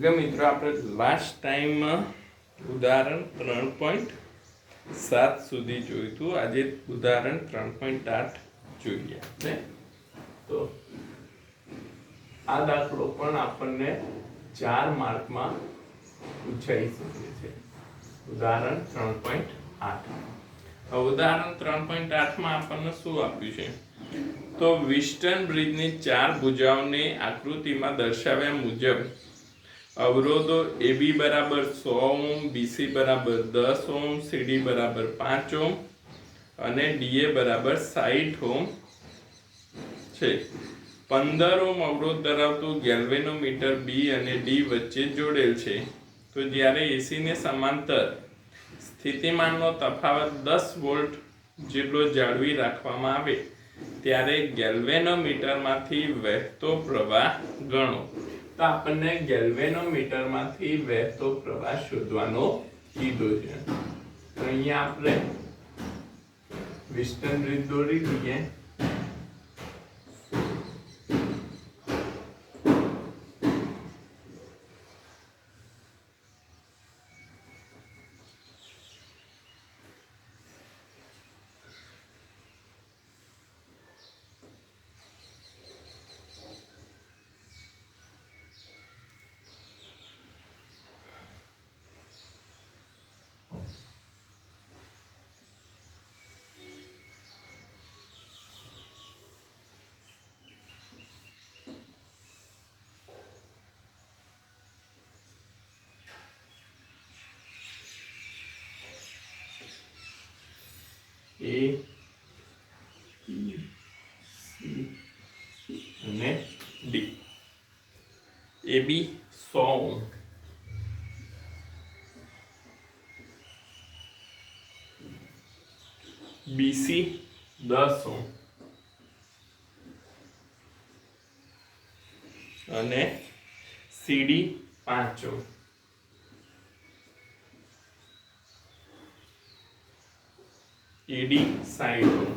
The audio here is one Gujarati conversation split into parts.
ओके मित्रों, આપણે લાસ્ટ ટાઈમમાં ઉદાહરણ 3.7 સુધી જોયું હતું. આજે ઉદાહરણ 3.8 જોઈએ આપણે. તો આ દાખલો પણ આપણને 4 માર્કમાં પૂછાઈ શકે છે. ઉદાહરણ 3.8. ઉદાહરણ 3.8 માં આપણને શું આપ્યું છે? તો વિસ્ટન બ્રિજની 4 ભુજાઓને આકૃતિમાં દર્શાવ્યા મુજબ अवरोधों AB बराबर 100 ओम, BC बराबर 10 ओम, CD बराबर 5 ओम અને DA बराबर 60 ओम છે. 15 ओम अवरोध ધરાવતું ગેલ્વેનોમીટર B અને D વચ્ચે જોડેલ છે. તો જ્યારે AC ને સમાંતર સ્થિતિમાનનો તફાવત 10 વોલ્ટ જેટલો જાળવી રાખવામાં આવે ત્યારે ગેલ્વેનોમીટરમાંથી વહેતો પ્રવાહ ગણો. તો આપણને ગેલ્વેનોમીટરમાંથી વહેતો પ્રવાહ શોધવાનો કીધો છે. તો અહીંયા આપણે વિસ્ટન બ્રિજ દોરી લઈએ. A, B, C અને D. AB 100 ઓમ, BC 10 ઓમ અને CD 5 ઓમ. AD 60 ઓમ.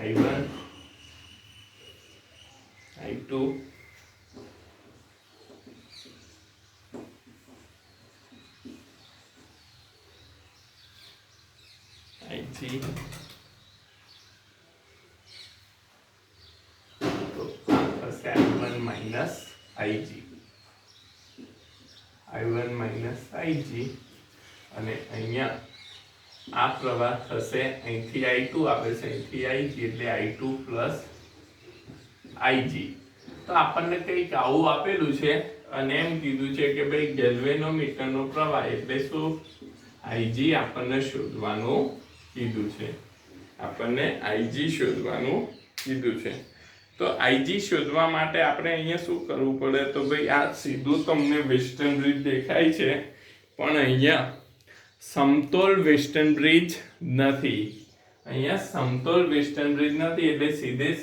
I1, I2, IG. તો આ થશે I1 minus IG. I1 minus IG અને અહીંયા આ પ્રવાહ થશે, અહીંથી I2 આવે છે, અહીંથી IG એટલે I2 પ્લસ IG. તો આપણને કંઈક આવું આપેલું છે અને એમ કીધું છે કે ભાઈ ગેલ્વેનોમીટરનો પ્રવાહ એટલે શું? IG આપણને શોધવાનું કીધું છે. આપણને IG શોધવાનું કીધું છે. તો IG શોધવા માટે આપણે અહીંયા શું કરવું પડે? તો ભાઈ આ સીધું તમને વેસ્ટર્ન બ્રિજ દેખાય છે પણ અહીંયા સમતોલ વેસ્ટર્ન બ્રિજ નથી. અહીંયા સમતોલ વેસ્ટર્ન બ્રિજ નથી એટલે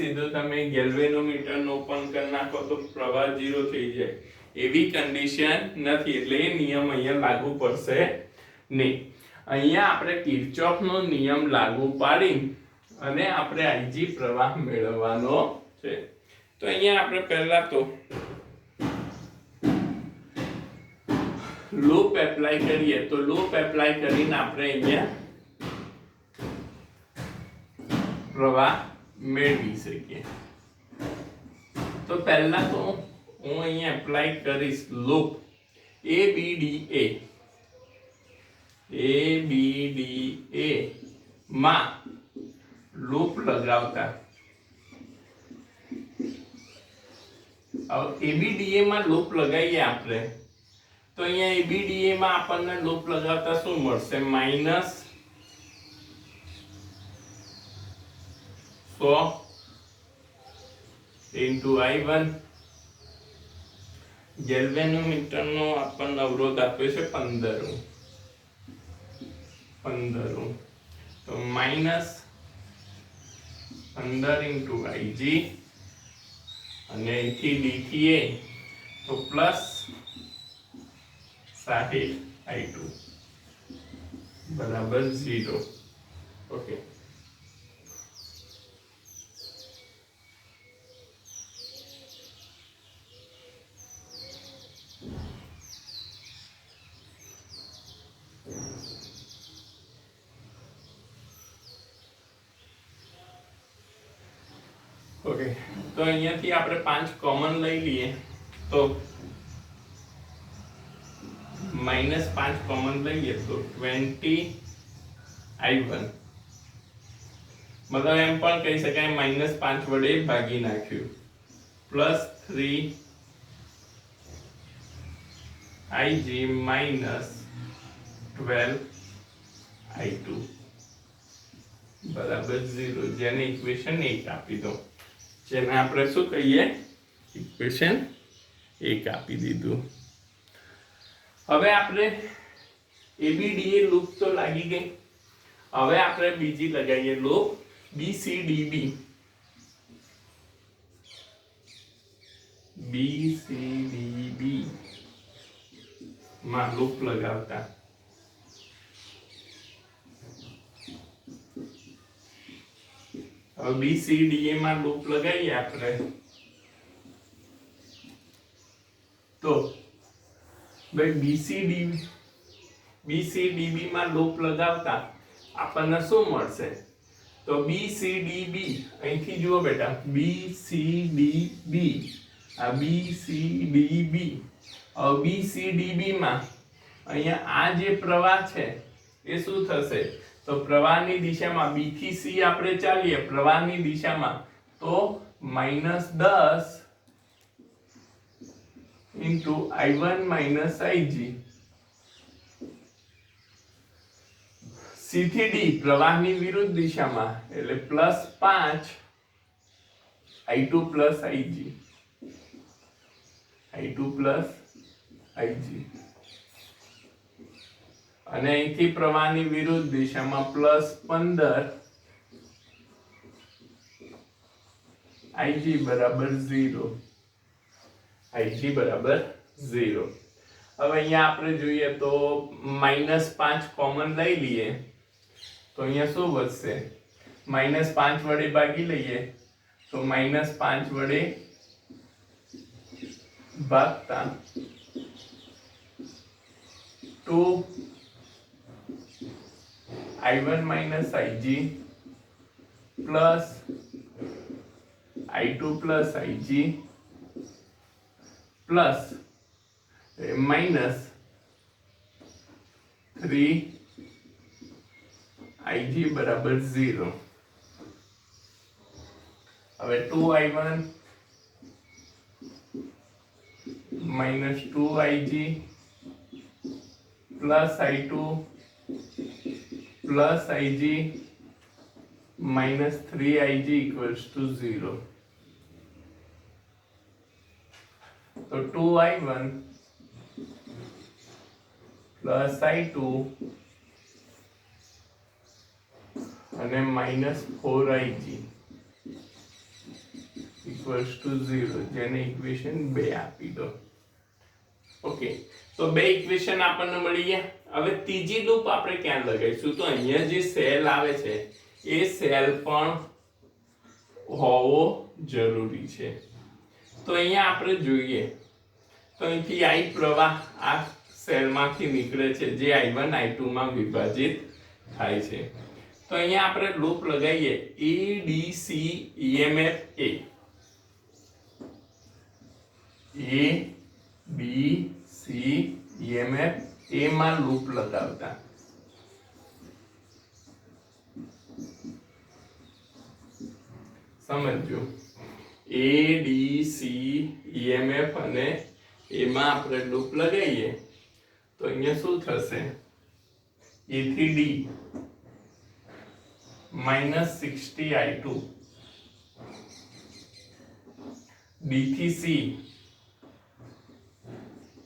સીધો તમે ગેલ્વેનોમીટરનો ઓપન કરી નાખો તો પ્રવાહ 0 થઈ જાય એવી કન્ડિશન નથી. એટલે એ નિયમ અહીંયા લાગુ પડશે નહીં. અહીંયા આપણે કિર્ચોફનો નિયમ લાગુ પાડી અને આપણે IG પ્રવાહ મેળવવાનો છે. તો અહીંયા આપણે પહેલા તો લૂપ એપ્લાય કરીએ. તો લૂપ એપ્લાય કરીને આપણે અહીંયા પ્રવાહ મેળવી શકીએ. તો પહેલા તો હું અહીંયા એપ્લાય કરીશ લૂપ ABDA માં લૂપ લગાવતા. હવે ABDA માં લૂપ લગાવીએ આપણે તો અહીંયા ABDA માં આપણને લૂપ લગાવતા શું મળશે? Minus 100 into I1. ગેલ્વેનોમીટરનો આપણને અવરોધ આપ્યો છે 15 ઓમ. તો માઈનસ 15 into IG અને અહીંથી D થી A તો પ્લસ 60 I2 बराबर 0. ओके ઓકે, તો અહીંયાથી આપણે 5 કોમન લઈ લઈએ તો -5 કોમન લઈએ તો 20i1, મતલબ એમ પણ કહી શકાય -5 વડે ભાગી નાખ્યું, +3ig -12i2 બરાબર 0, જેને ઇક્વેશન 1 આપી દો, જેને આપણે શું કહીએ, ઇક્વેશન 1 આપી દીધું. હવે આપણે ABDA લૂપ તો લાગી ગઈ. હવે આપણે બીજી લગાવીએ લૂપ BCDB. BCDB માં લૂપ લગાવતા હવે BCDA માં લૂપ લગાવીએ આપણે તો ભાઈ BCDB માં લૂપ લગાવતા આપણને શું મળશે? તો BCDB અહીંથી જુઓ બેટા, BCDB આ BCDB. હવે BCDB માં અહીંયા આ જે પ્રવાહ છે એ શું થશે? તો પ્રવાહની દિશામાં B થી C આપણે ચાલીએ પ્રવાહની દિશામાં તો -10 into I1 - Ig. C થી D પ્રવાહની વિરુદ્ધ દિશામાં એટલે +5 I2 + Ig. I2 + Ig. અને અહીંથી પ્રવાહની વિરુદ્ધ દિશામાં +15 Ig બરાબર 0. Ig બરાબર 0. હવે અહીંયા આપણે જોઈએ તો -5 કોમન લઈ લઈએ તો અહીંયા શું વધશે? -5 વડે ભાગી લઈએ તો -5 વડે ભાગતા 2I1 - Ig plus I2 plus Ig plus -3Ig બરાબર 0. હવે 2I1 - 2Ig plus I2 plus Ig minus 3Ig equals to 0. So 2I1 plus I2 અને -4Ig equals to 0, જેને ઇક્વેશન 2 આપી દો. ઓકે, તો બે ઇક્વેશન આપણને મળી ગયા. હવે ત્રીજી લૂપ આપણે ક્યાં લગાવીશું? તો અહીંયા જે સેલ આવે છે એ સેલ પણ હોવો જરૂરી છે. તો અહીંયા આપણે જોઈએ તો અહીંથી I પ્રવાહ આ સેલમાંથી નીકળે છે જે I1 I2 માં વિભાજિત થાય છે. તો અહીંયા આપણે લૂપ લગાવીએ ADC EMF A. ABC EMF A માં લૂપ લગાવતા સમજો. ADC EMF અને એમાં આપણે લૂપ લગાવીએ તો અહીંયા શું થશે? A થી D -60I2, D થી C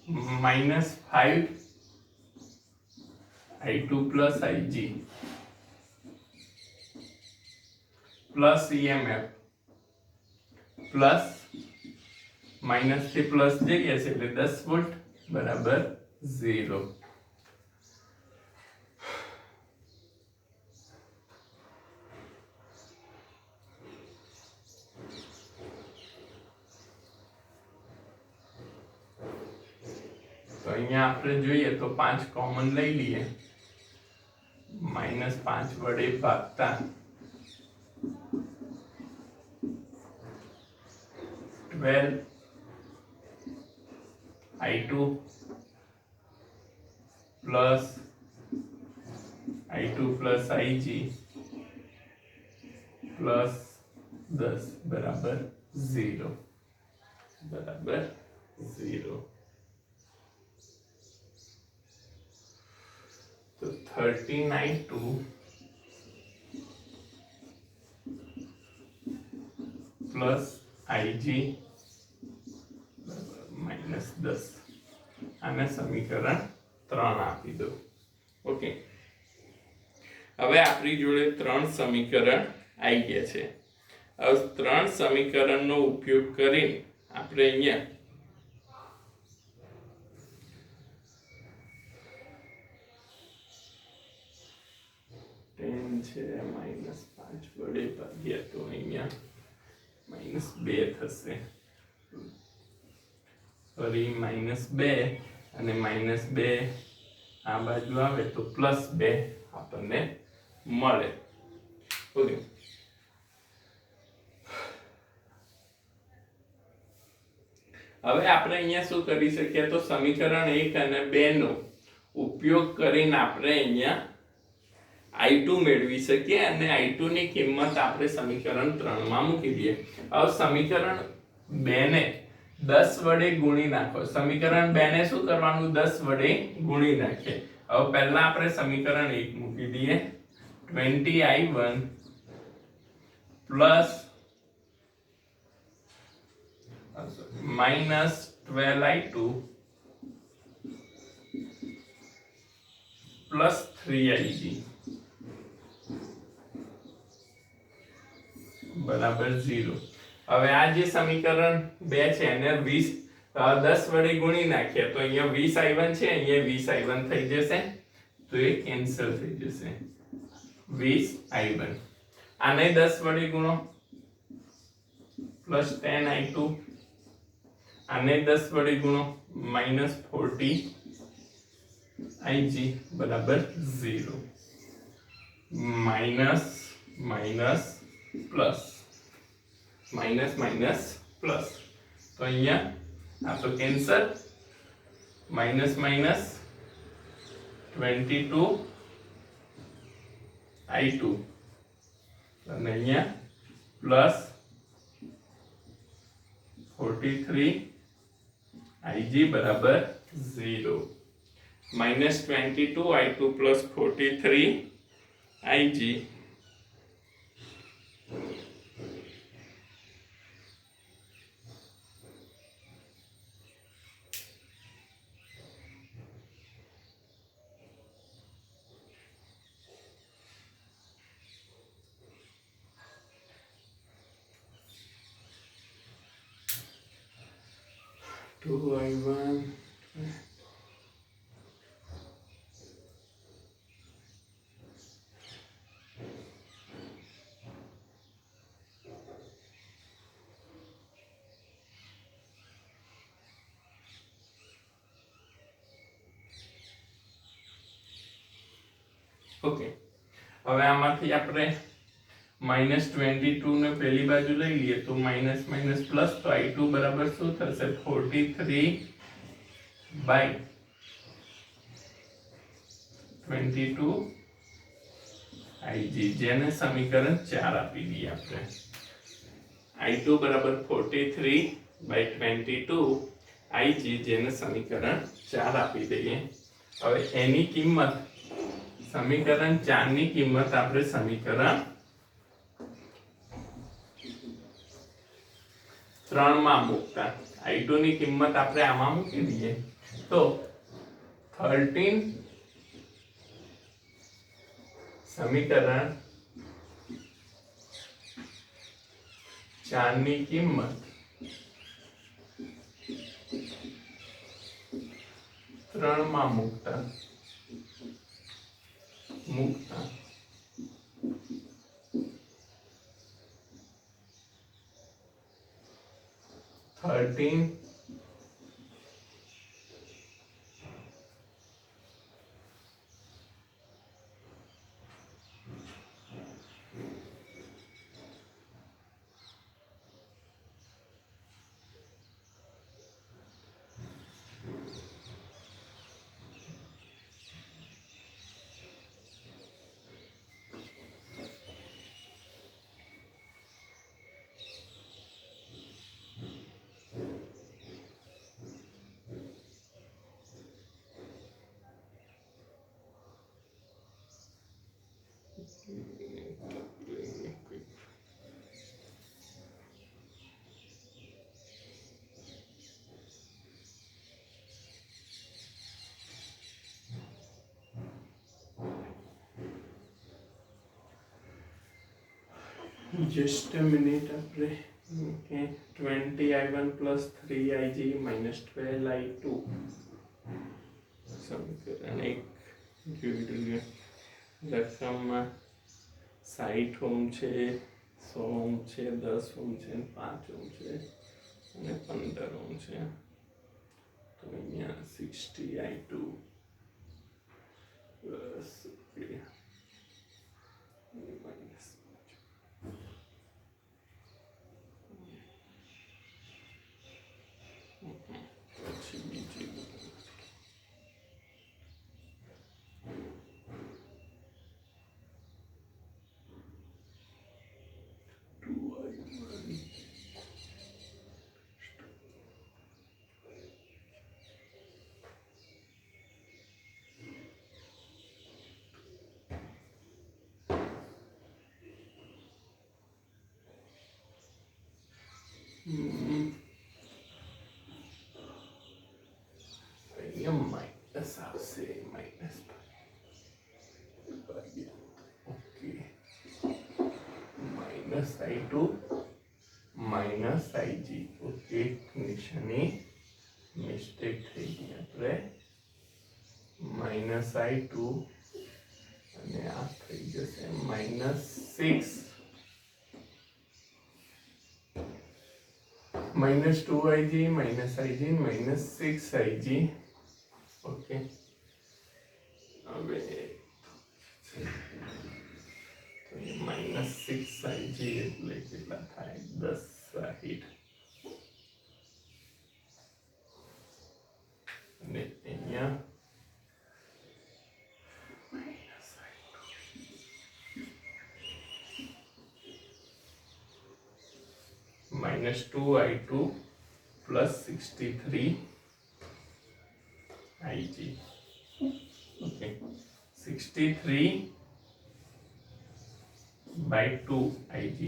-5I2 plus Ig plus EMF plus minus થી પ્લસ જઈએ છે એટલે 10 વોલ્ટ બરાબર 0. તો અહીંયા આપણે જોઈએ તો 5 કોમન લઈ લઈએ, -5 વડે ભાગતા 12 I2 plus I2 plus IG plus 10 बराबर 0 बराबर 0। तो 13I2 प्लस IG -10 આને સમીકરણ 3 આપી દો। ઓકે, હવે આપણી જોડે 3 સમીકરણ આવી ગયા છે। હવે 3 સમીકરણનો ઉપયોગ કરીને આપણે અહીંયા છે -5 વડે ભાગ્યા તો અહીંયા -2 થશે, સોરી -2 અને -2 આ બાજુ આવે તો +2 આપણને મળે। ઓકે, હવે આપણે અહીંયા શું કરી શકીએ તો સમીકરણ 1 અને 2 નો ઉપયોગ કરીને આપણે અહીંયા I2 મેળવી શકીએ અને I2 ની કિંમત આપણે સમીકરણ 3 માં મૂકી દઈએ। હવે સમીકરણ 2 ને 10 વડે ગુણી નાખો। સમીકરણ 2 ને શું કરવાનું 10 વડે ગુણી નાખીએ। હવે પહેલા આપણે સમીકરણ 1 મૂકી દઈએ 20I1 plus -12I2 plus 3IG बराबर 0। હવે આ જે સમીકરણ 2 છે એને 10 વડે ગુણી નાખીએ તો અહીંયા 20I1 છે, અહીંયા 20I1 થઈ જશે તો એ કેન્સલ થઈ જશે 20I1। આને 10 વડે ગુણો પ્લસ 10I2, આને 10 વડે ગુણો -40IG બરાબર 0। Minus minus plus minus minus plus તો અહીંયા આ તો કેન્સલ માઇનસ માઇનસ 22I2 અને અહીંયા પ્લસ 43IG બરાબર 0। -22I2 પ્લસ 43IG2I1 ઓકે, હવે આમાંથી આપણે -22 ને પહેલી બાજુ લઈ લઈએ તો માઇનસ માઇનસ પ્લસ તો I2 બરાબર શું થશે 43/22IG જેને સમીકરણ 4 આપી દઈએ આપણે। I2 બરાબર 43/22IG જેને સમીકરણ 4 આપી દઈએ। હવે એની કિંમત સમીકરણ 4 ની કિંમત આપણે સમીકરણ 3 માં મૂકતા I2 ની કિંમત આપણે આમાં મૂકી દઈએ તો 13 સમીકરણ 4 ની કિંમત 3 માં મૂકતા 13 -22 Just a minute. Okay, 20i1 plus 3ig minus 12i2 સમીકરણ 1 જોઈ લઈએ. રકમમાં 60 ઓમ છે, 100 ઓમ છે, 10 ઓમ છે, 5 ઓમ છે અને 15 ઓમ છે. તો અહીંયા 60i2 પ્લસ માઇનસ પછી બીજી 2i1 અહીંયા માઇનસ આવશે, minus okay, minus i2 minus ig. Okay, નિશાની મિસ્ટેક થઈ ગઈ. આપણે માઇનસ i2 અને આ થઈ જશે minus 6 minus 2ig minus ig minus 6ig. Okay, હવે માઇનસ 6ig એટલે કેટલા થાય? 10 60. અને અહીંયા minus 2i2 plus 63ig. Okay, 63 by 2ig.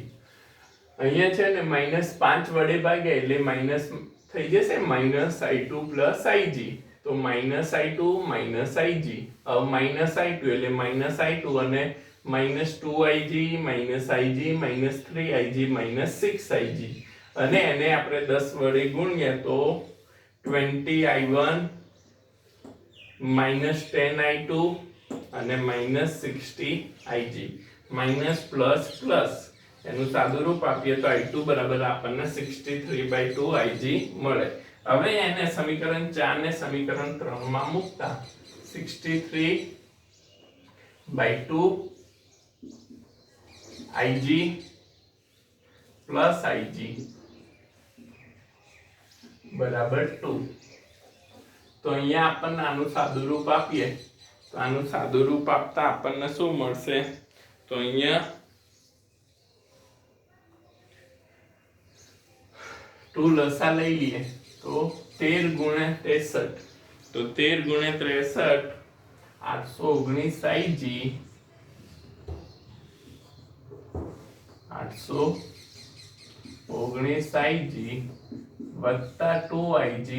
અહીંયા છે ને -5 વડે ભાગ્યા એટલે માઇનસ થઈ જશે -i2 plus ig. તો -i2 minus ig, minus i2 એટલે -i2 અને -2ig minus ig minus 3ig minus 6ig અને એને આપણે 10 વડે ગુણ્યા તો 20i1 minus 10i2 અને minus 60ig minus plus plus એનું સાદું રૂપ આપીએ તો i2 બરાબર આપણને 63/2ig મળે. હવે એને સમીકરણ 4 ને સમીકરણ 3 માં મૂકતા 63/2 ig plus ig બરાબર 2. તો અહીંયા આપણને આનું સાદું રૂપ આપીએ તો આનું સાદું રૂપ આપતા આપણને શું મળશે? તો અહીંયા 2 લસા લઈ લઈએ તો 13 ગુણ્યા 63. તો 13 ગુણ્યા 63 819 ig 819 ig વત્તા 2ig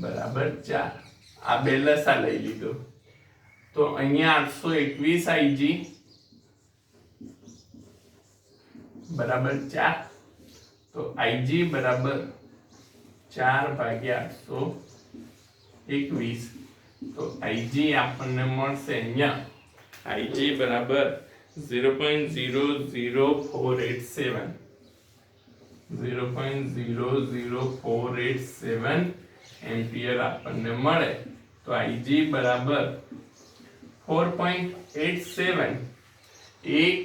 બરાબર 4. આ બે લસા લઈ લીધો તો અહીંયા 821 ig બરાબર 4. તો ig બરાબર 4/821. તો ig આપણને મળશે અહીંયા ig બરાબર 0.00487 0.00487 એમ્પિયર આપણને મળે. તો ig બરાબર 4.87. એક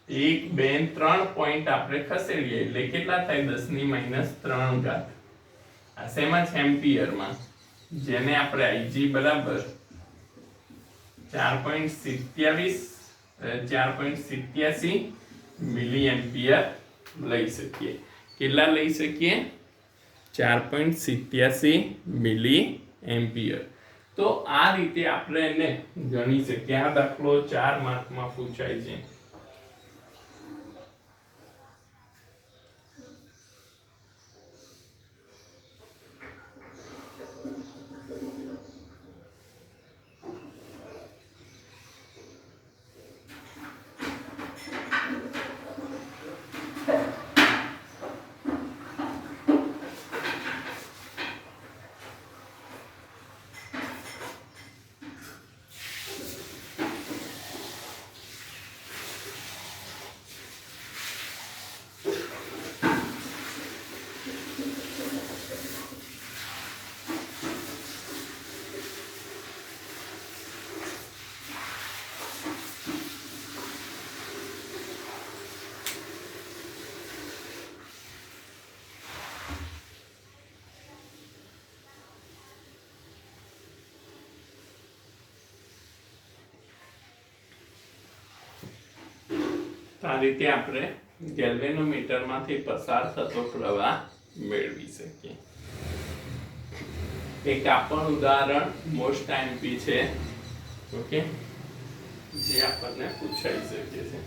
2 3 પોઈન્ટ આપણે ખસેડીએ એટલે કેટલા થાય? 10⁻³ ઘાત. આ શેમાં છે? એમ્પિયરમાં, જેને આપણે ig બરાબર 4.87 મિલી એમ્પિયર લઈ શકીએ. કેટલા લઈ શકીએ? 4.87 મિલી એમ્પિયર. તો આ રીતે આપણે એને ગણી શકીએ. આ દાખલો 4 માર્કમાં પૂછાય છે. આ રીતે આપણે ગેલ્વેનોમીટરમાંથી પસાર થતો પ્રવાહ મેળવી શકીએ. એક આ પણ ઉદાહરણ મોસ્ટ આઈએમપી છે. ઓકે, જે આપણને પૂછાઈ શકે છે.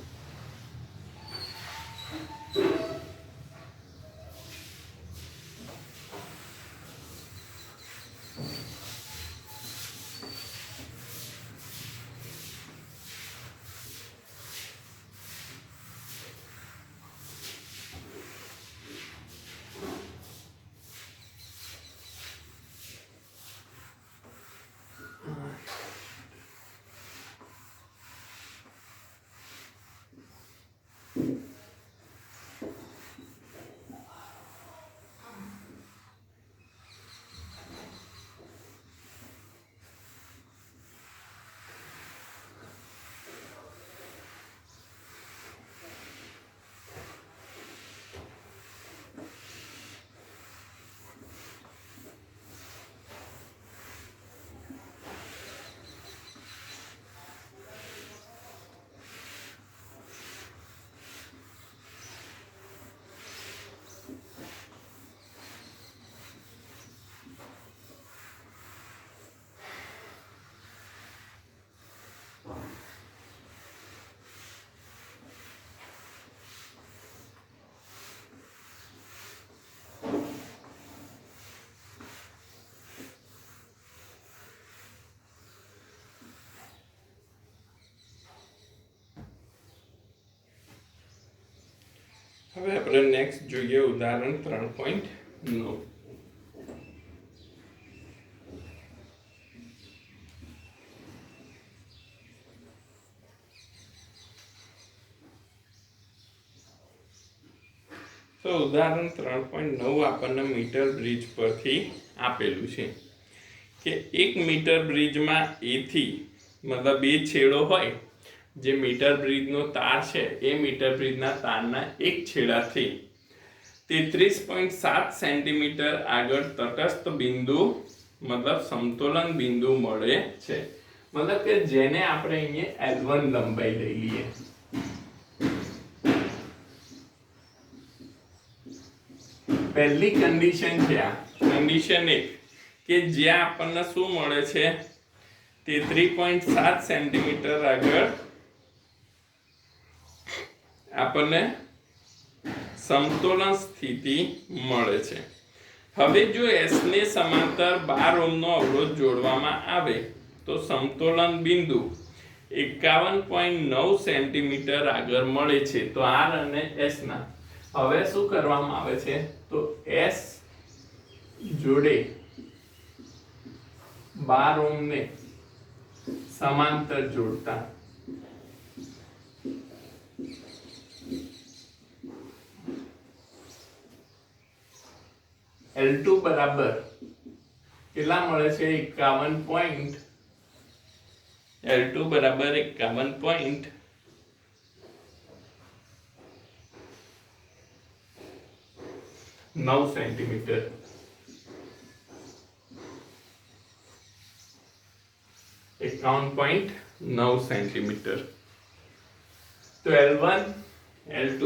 હવે આપણે નેક્સ્ટ જોઈએ ઉદાહરણ 3.9. તો ઉદાહરણ 3.9 આપણને મીટર બ્રિજ પરથી આપેલું છે કે 1 મીટર બ્રિજમાં એ થી મતલબ બે છેડો હોય. જે મીટર બ્રિજનો તાર છે એ મીટર બ્રિજના તારના એક છેડાથી 33.7 સેન્ટીમીટર આગળ તટસ્થ બિંદુ મતલબ સમતોલન બિંદુ મળે છે. મતલબ કે જેને આપણે અહીંયા L1 લંબાઈ લઈ લઈએ. પહેલી કન્ડિશન છે આ કન્ડિશન 1 કે જ્યાં આપણને શું મળે છે 33.7 સેન્ટીમીટર આગળ આપણને સમતોલન સ્થિતિ મળે છે. હવે જો S ને સમાંતર 12 ઓહ્મનો અવરોધ જોડવામાં આવે તો સમતોલન બિંદુ 51.9 સેન્ટીમીટર આગળ મળે છે. તો R અને S ના હવે શું કરવામાં આવે છે તો S જોડે 12 ઓહ્મને સમાંતર જોડતા L2 બરાબર કેટલા મળે છે 51. L2 બરાબર 51.9 સેન્ટીમીટર. સેન્ટીમીટર. તો L1 L2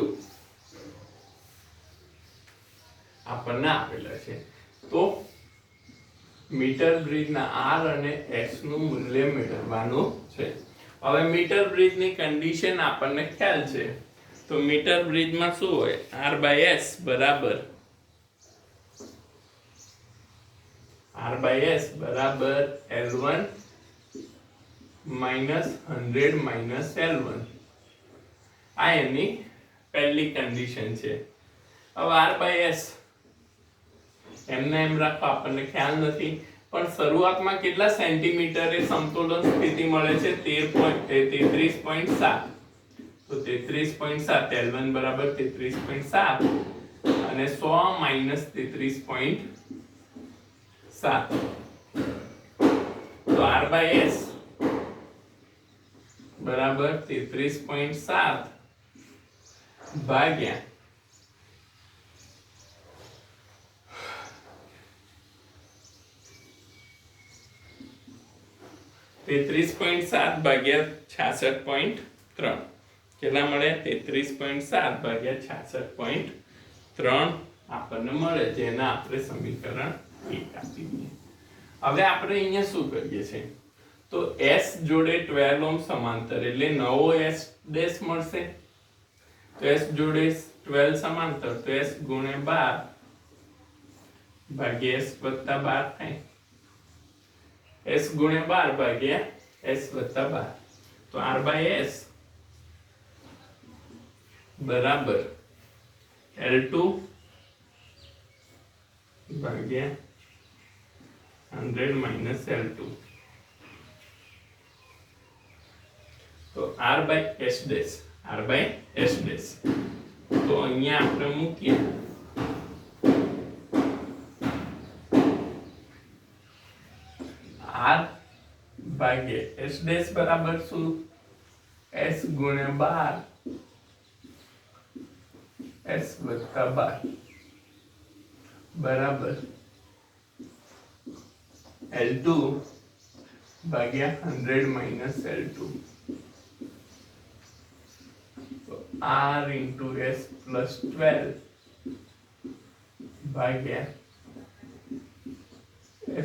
આપણને આપેલા છે. તો મીટર બ્રિજના આર અને એસ નું મૂલ્ય મેળવવાનું છે. હવે મીટર બ્રિજની કન્ડિશન આપણને ખ્યાલ છે. તો મીટર બ્રિજમાં શું હોય? આર બાય એસ બરાબર L1 માઇનસ 100 માઇનસ L1. આ એની પહેલી કન્ડિશન છે. હવે આર બાય એસ એમને એમ રાખો, આપણને ખ્યાલ નથી, પણ શરૂઆતમાં કેટલા સેન્ટીમીટરે સમતોલન સ્થિતિ મળે છે? 33.7. તો 33.7 L1 બરાબર 33.7 અને 100 માઇનસ 33.7. તો R બાય S બરાબર 33.7 ભાગ્યા 33.7 ભાગ્યા 66.3 કેટલા મળે? 33.7 ભાગ્યા 66.3 આપણને મળે, જેના આપણે સમીકરણ 1 આપી દઈએ. હવે આપણે અહીંયા શું કરીએ છીએ? તો S જોડે 12 ઓહ્મ સમાંતર એટલે નવો S ડેશ મળશે. તો S જોડે 12 સમાંતર તો S ગુણ્યા 12 ભાગ્યા S વત્તા 12 થાય. S ગુણ્યા 12 ભાગ્યા S વત્તા 12. તો R બાય S બરાબર L2 ભાગ્યા 100 માઇનસ L2. તો R by S dash, R by S dash. તો અહીંયા આપણે મૂકીએ R ભાગ્યા S ડેશ બરાબર શું? S ગુણ્યા 12 S વત્તા 12 બરાબર L2 ભાગ્યા 100 માઇનસ L2. તો R into S plus 12 ભાગ્યા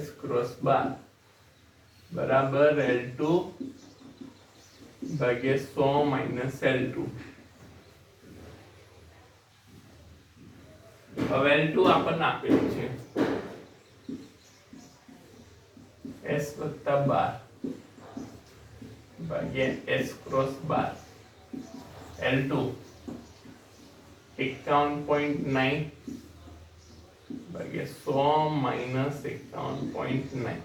S cross 12 બરાબર L2 ભાગ્યા 100 માઇનસ L2. હવે L2 આપણને આપેલું છે S વત્તા 12 ભાગ્યા S ક્રોસ 12 L2 51.9 ભાગ્યા 100 માઇનસ 51.9.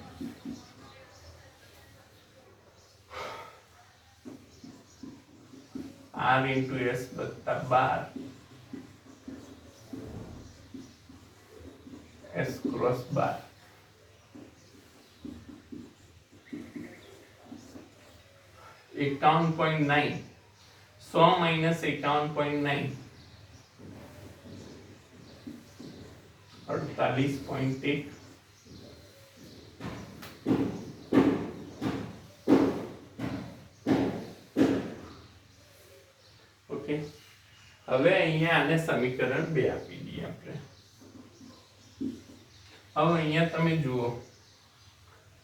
R into S વત્તા 12 S ક્રોસ 12 51.9 100 માઇનસ 51.9 48.1. ઓકે, હવે અહીંયા આને સમીકરણ 2 આપી દઈએ આપણે. હવે અહીંયા તમે જુઓ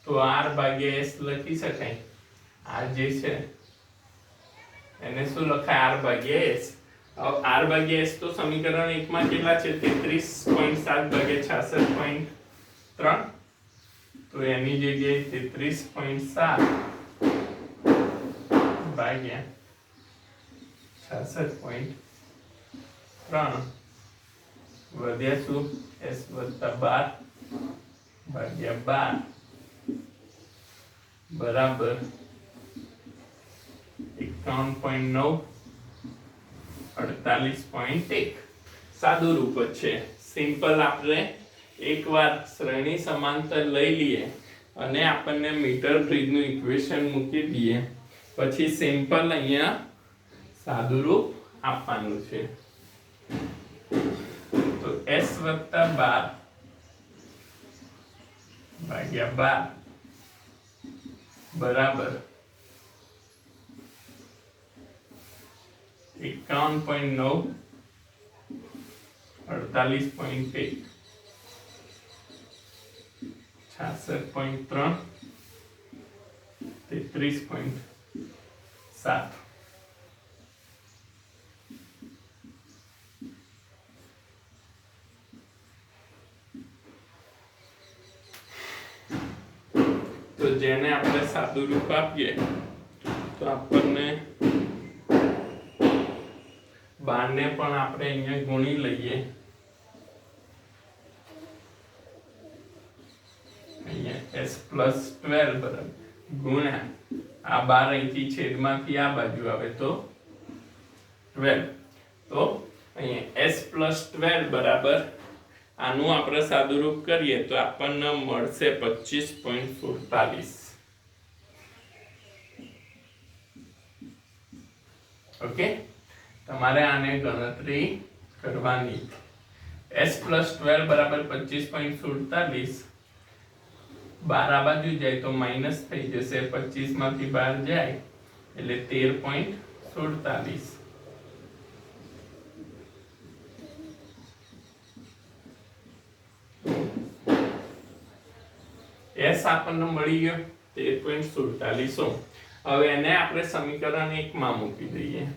તો R ભાગ્યા S લખી શકાય. આ જે છે એને શું લખાય? R ભાગ્યા S. હવે R ભાગ્યા S તો સમીકરણ 1 માં કેટલા છે? 33.7 ભાગ્યા 66.3. તો એની જગ્યાએ 33.7 ભાગ્યા 66.3 વધ્યા શું? S વત્તા 12 ભાગ્યા 12 બરાબર 51.9 48.1. સાદું રૂપ જ છે. સિમ્પલ આપણે એકવાર શ્રેણી સમાંતર લઈ લઈએ અને આપણને મીટર બ્રિજનું ઇક્વેશન મૂકી દઈએ, પછી સિમ્પલ અહીંયા સાદું રૂપ આપવાનું છે. તો S વત્તા 12 ભાગ્યા 12 બરાબર 51.9 48.1 66.3 33.7 તો જેને આપણે સાદું રૂપ આપીએ તો આપણને 12 ને પણ આપણે અહીંયા ગુણી લઈએ અહીંયા s + 12 બરાબર ગુણ્યા આ 12 અહીંથી છેદમાંથી આ બાજુ આવે તો 12 તો અહીંયા s + 12 બરાબર આનું આપણે સાદુરૂપ કરીએ તો આપણને મળશે 25.47 ઓકે તમારે આને ગણતરી કરવાની s + 12 બરાબર 25.47 12 આ બાજુ જાય તો માઈનસ થઈ જશે 25 માંથી 12 જાય એટલે 13.47 s આપણને મળી ગયો 13.47 હવે એને આપણે સમીકરણ 1 માં મૂકી દઈએ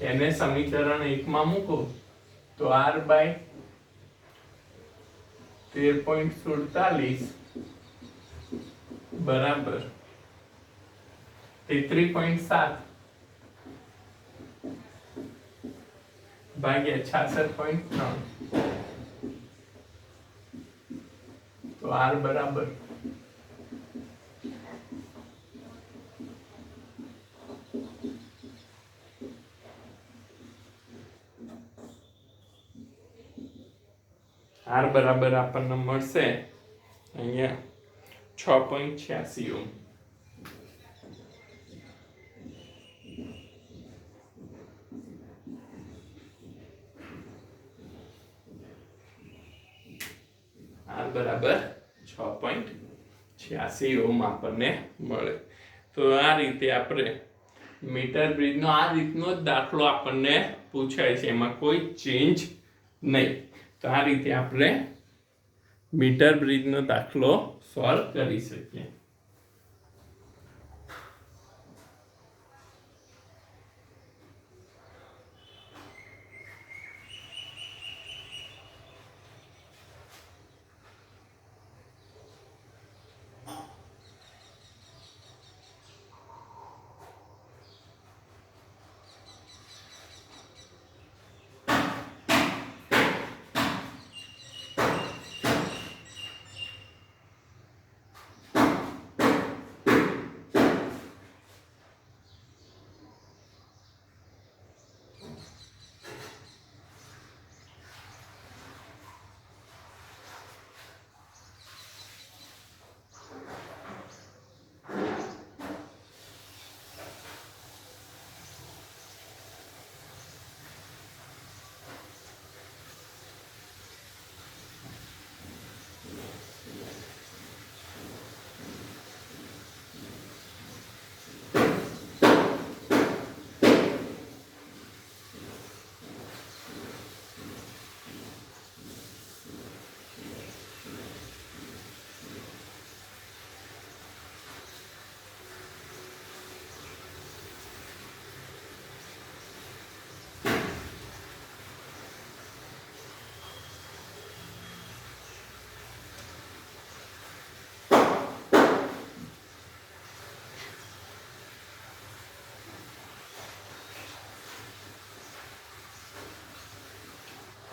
એને સમીકરણ 1 માં મૂકો તો r / 13.47 બરાબર 33.7 ભાગ્યા 66.3 તો r બરાબર r બરાબર આપણને મળશે અહીંયા 6.86 ઓહ્મ r બરાબર 6.86 ઓહ્મ આપણને મળે તો આ રીતે આપણે મીટર બ્રિજનો આ રીતનો જ દાખલો આપણને પૂછાય છે એમાં કોઈ ચેન્જ નહીં તો આ રીતે આપણે મીટર બ્રિજનો દાખલો સોલ્વ કરી શકીએ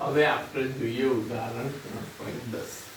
હવે આપણે જોઈએ ઉદાહરણ 3.10 હવે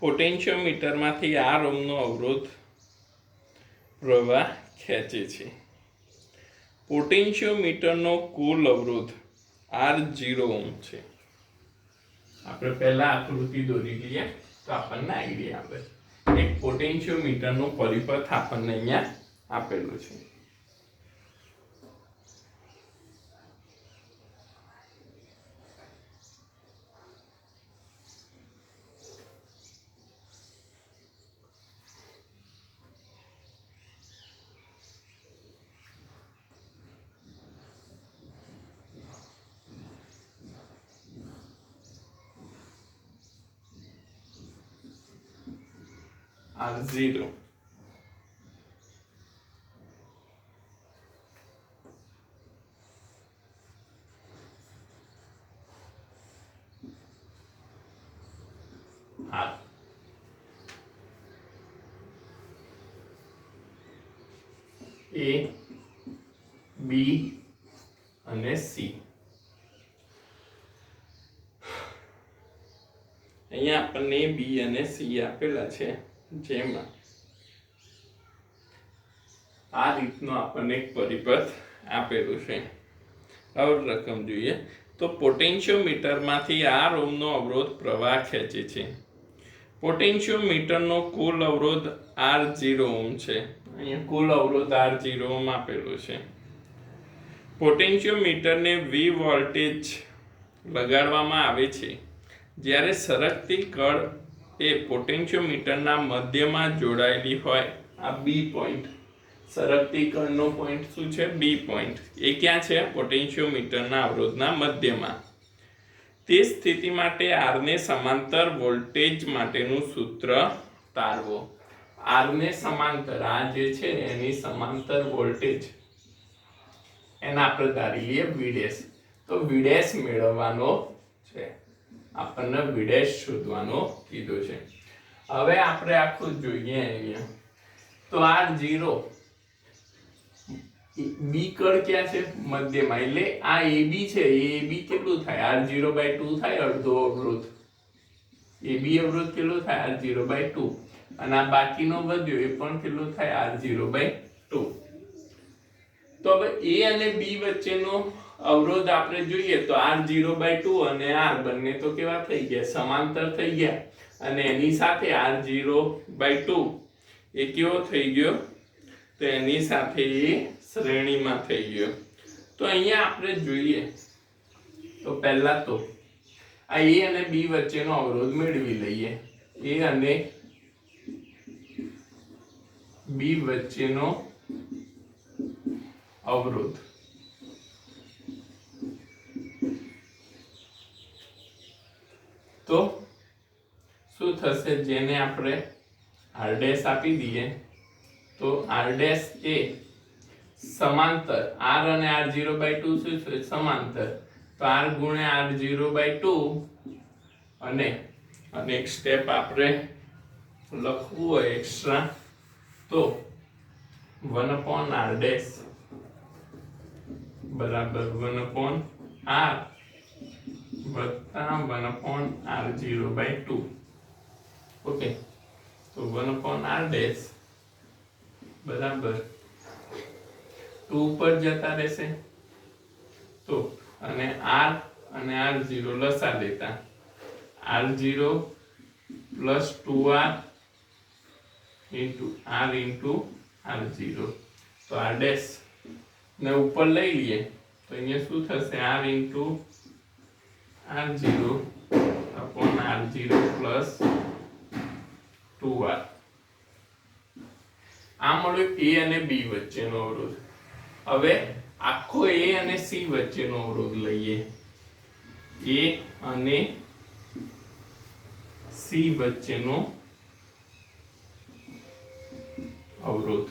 પોટેન્શિયોમીટરમાંથી R ઓહ્મનો અવરોધ પ્રવાહ ખેંચે છે. પોટેન્શિયોમીટરનો કુલ અવરોધ R0 ઓહ્મ છે. આપણે પહેલા આકૃતિ દોરી લઈએ તો આપણને આઈડિયા આવે. એક પોટેન્શિયોમીટરનું પરિપથ આપણને અહીંયા આપેલું છે. R0 R A B અને C. અહીંયા આપણને B અને C આપેલા છે, જેમાં આ રીતનો આપણને એક પરિપથ આપેલું છે. હવે રકમ જોઈએ તો પોટેન્શિયોમીટરમાંથી R ઓહ્મનો અવરોધ પ્રવાહ ખેંચે છે. પોટેન્શિયોમીટરનો કુલ અવરોધ R0 ઓહ્મ છે. અહીંયા કુલ અવરોધ R0 ઓહ્મ આપેલું છે. પોટેન્શિયોમીટરને V વોલ્ટેજ લગાડવામાં આવે છે જ્યારે સરકતી કળ એ પોટેન્શિયોમીટરના મધ્યમાં જોડાયેલી હોય. આ બી પોઈન્ટ, સરકતી કળનો પોઈન્ટ શું છે? બી પોઈન્ટ. એ ક્યાં છે? પોટેન્શિયોમીટરના અવરોધના મધ્યમાં. તે સ્થિતિ માટે આરને સમાંતર વોલ્ટેજ માટેનું સૂત્ર તારવો. આરને સમાંતર, આ જે છે એની સમાંતર વોલ્ટેજ એના આપણે ધારી લઈએ વીડેશ. તો વીડેશ મેળવવાનો છે. આપણને વીડેશ શોધવાનો કીધું છે. હવે આપણે આખું જોઈએ અહીંયા. તો R0 બી કળ ક્યાં છે? મધ્યમાં. એટલે આ AB છે, AB કેટલું થાય? R0/2 થાય, અડધો અવરોધ. AB અવરોધ કેટલો થાય? R0/2. અને આ બાકીનો વધ્યો એ પણ કેટલો થાય? R0/2. તો હવે A અને B વચ્ચેનો અવરોધ આપણે જોઈએ તો R0/2 અને R બંને તો કેવા થઈ ગયા? સમાંતર થઈ ગયા. અને એની સાથે R0/2 એ કેવો થઈ ગયો? તો એની સાથે એ શ્રેણીમાં થઈ ગયો. તો અહીંયા આપણે જોઈએ તો પહેલા તો આ A અને B વચ્ચેનો અવરોધ મેળવી લઈએ. A અને B વચ્ચેનો અવરોધ. તો શું થશે? જેને આપણે R' આપી દઈએ તો R' એ સમાંતર, R અને R0/2 શું છે? સમાંતર. તો R ગુણ્યા R0/2 અને એક સ્ટેપ આપણે લખવું હોય એક્સ્ટ્રા તો 1/R' બરાબર 1/R વત્તા 1/R0/2. ઓકે, તો 1/R' બરાબર 2 ઉપર જતા રહેશે. તો અને R અને R0 લસા લેતા R0 plus 2R into R into R0. તો R' ને ઉપર લઈ લઈએ તો અહીંયા શું થશે? R into R0 upon R0 plus 2R. આ મળ્યો A અને B વચ્ચેનો અવરોધ. હવે આખો A અને C વચ્ચેનો અવરોધ લઈએ. A અને C વચ્ચેનો અવરોધ.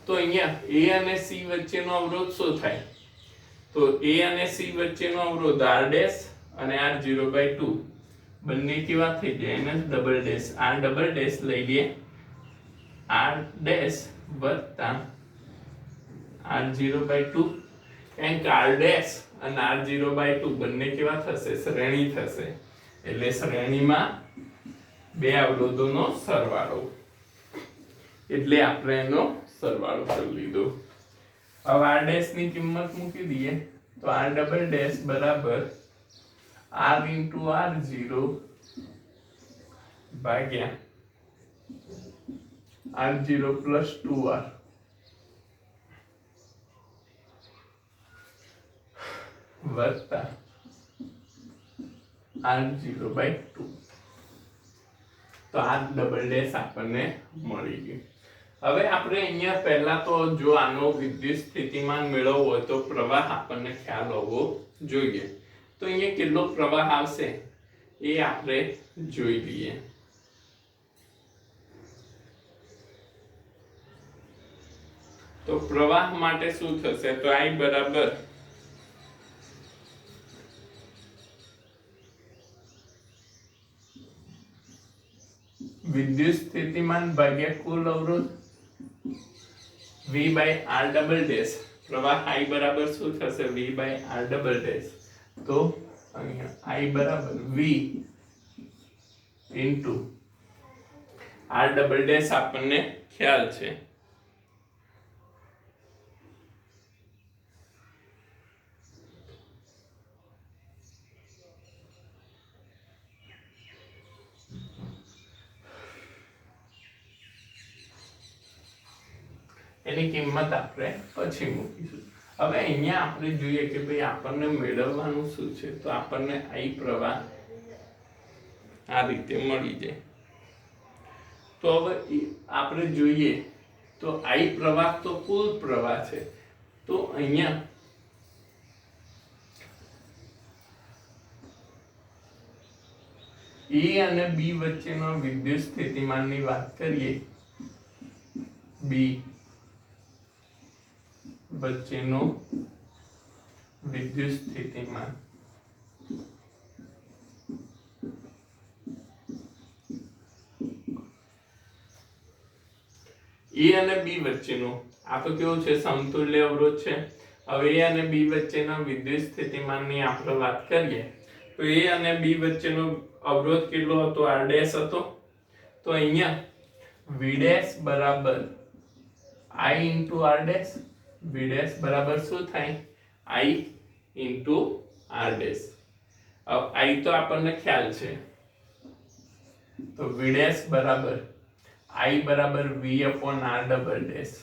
તો અહીંયા A અને C વચ્ચેનો અવરોધ શું થાય? તો A અને C વચ્ચેનો અવરોધ R' અને R0/2 બંને કેવા થઈ જાય? એને double dash. R double dash લઈ લઈએ. R' વત્તા R0/2. કારણ કે R' અને r0/2 બંને કેવા થશે? શ્રેણી થશે, એટલે શ્રેણીમાં બે અવરોધોનો સરવાળો, એટલે આપણે એનો સરવાળો કરી લીધો. હવે r ડેશ ની કિંમત મૂકી દઈએ તો r ડબલ ડેશ બરાબર r into r0 ભાગ્યા r0 plus 2r વત્તા r0/2. તો આ ડબલ ડેશ આપણને મળી ગયું. હવે આપણે અહીંયા પહેલા તો જો આનો વિદ્યુત સ્થિતિમાન મેળવવો હોય તો પ્રવાહ આપણને ખ્યાલ હોવો જોઈએ. તો અહીંયા કેટલો પ્રવાહ આવશે એ આપણે જોઈ લઈએ. તો પ્રવાહ માટે શું થશે? તો I બરાબર વિદ્યુત સ્થિતિમાન ભાગ્યા કુલ અવરોધ V/r ડબલ ડેશ. પ્રવાહ I બરાબર શું થશે? V/r double dash. તો અહીંયા I બરાબર V into r double dash આપણને ખ્યાલ છે. એની કિંમત આપણે પછી મૂકીશું. હવે અહીંયા આપણે જોઈએ કે ભાઈ આપણને મેળવવાનું શું છે? તો આપણને I પ્રવાહ આ રીતે મળી જાય. તો હવે આપણે જોઈએ તો I પ્રવાહ તો કુલ પ્રવાહ છે. તો અહીંયા E અને B વચ્ચેનો વિદ્યુત સ્થિતિમાનની વાત કરીએ. B વચ્ચેનો વિદ્યુત સ્થિતિમાન A અને B વચ્ચેનો આ તો કેવું છે? સમતુલ્ય અવરોધ છે. હવે A અને B વચ્ચેના વિદ્યુત સ્થિતિમાનની આપણે વાત કરીએ તો A અને B વચ્ચેનો અવરોધ કેટલો હતો? r ડેશ હતો. તો અહીંયા V ડેશ બરાબર I into r dash. V dash બરાબર શું થાય? I into r dash. अब I તો આપણને ખ્યાલ છે. તો V ડેશ બરાબર I બરાબર V upon r double dash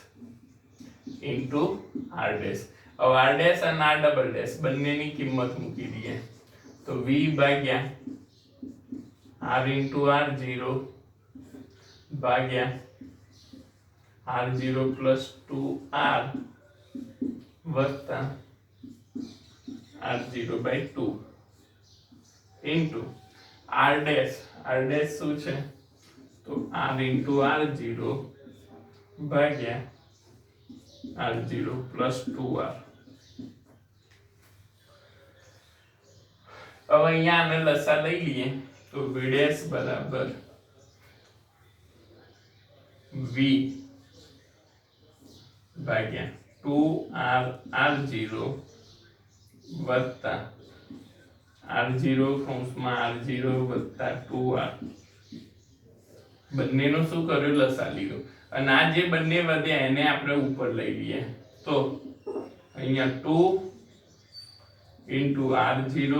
into r dash. હવે r ડેશ અને r ડબલ ડેશ બંનેની કિંમત મૂકી દઈએ તો V ભાગ્યા r into r0 ભાગ્યા r0 plus 2r વત્તા r0/2 into r dash. r dash શું છે? તો r into r0 ભાગ્યા r0 plus 2r. હવે અહીંયા આને લસા લઈ લઈએ તો V ડેશ બરાબર V ભાગ્યા 2r r0 વત્તા r0 કૌંસમાં r0 વત્તા 2r. બંનેનો શું કર્યું? લસા લીધો. અને આ જે બંને વધ્યા એને આપણે ઉપર લઈ લઈએ તો અહીંયા 2 into r0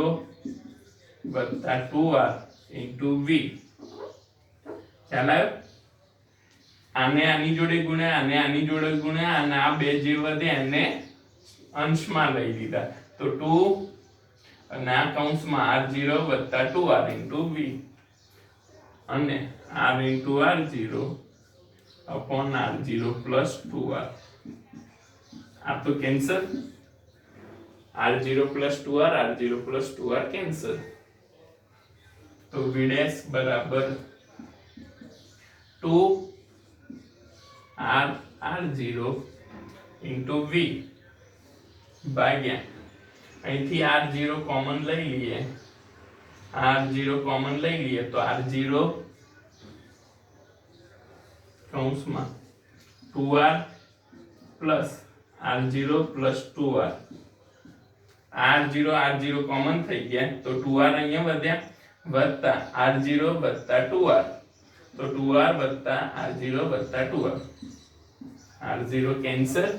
વત્તા 2r into v. ખ્યાલ આવ્યો? આને આની જોડે ગુણ્યા, આને આની જોડે ગુણ્યા, અને આ બે જે વધ્યા એને અંશમાં લઈ લીધા તો 2 અને આ કૌંસમાં r0 વત્તા 2r into v અને r into r0 upon r0 plus 2r. આ તો cancel. r0 plus 2r, r0 plus 2r cancel. તો v ડેશ બરાબર 2 r r0 into v ભાગ્યા અહીંથી r0 કોમન લઈ લઈએ. r0 કોમન લઈ લઈએ તો r0 કૌંસમાં 2r plus r0 plus 2r r0 common થઈ ગયા તો 2r અહીંયા વધ્યા વત્તા r0 વત્તા 2r તો 2r વત્તા r0 વત્તા 2r r0 કેન્સલ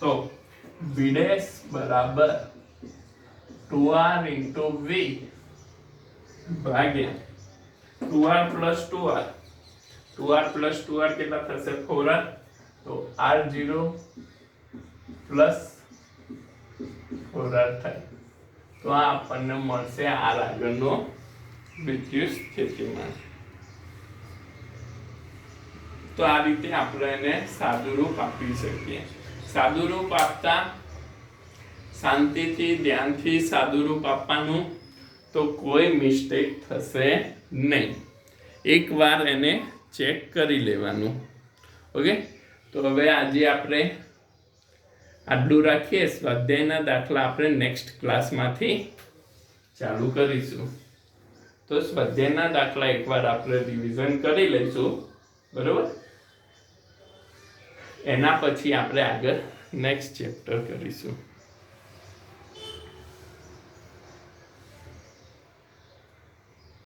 તો v ડેશ બરાબર 2r into v ભાગ્યા 2r plus 2r 2r plus 2r કેટલા થશે 4r તો r0 plus 4r થાય તો આ આપણને મળશે r આગળનો વિદ્યુત સ્થિતિમાન તો આ રીતે આપણે એને સાદુરૂપ આપી શકીએ સાદુરૂપ આપતા શાંતિથી ધ્યાનથી સાદુરૂપ આપવાનું તો કોઈ મિસ્ટેક થશે નહીં એકવાર એને ચેક કરી લેવાનું ઓકે તો હવે આજે આપણે આટલું રાખીએ સ્વાધ્યાયના દાખલા આપણે નેક્સ્ટ ક્લાસમાંથી ચાલુ કરીશું તો સ્વાધ્યાયના દાખલા એકવાર આપણે રિવિઝન કરી લઈશું બરોબર એના પછી આપણે આગળ નેક્સ્ટ ચેપ્ટર કરીશું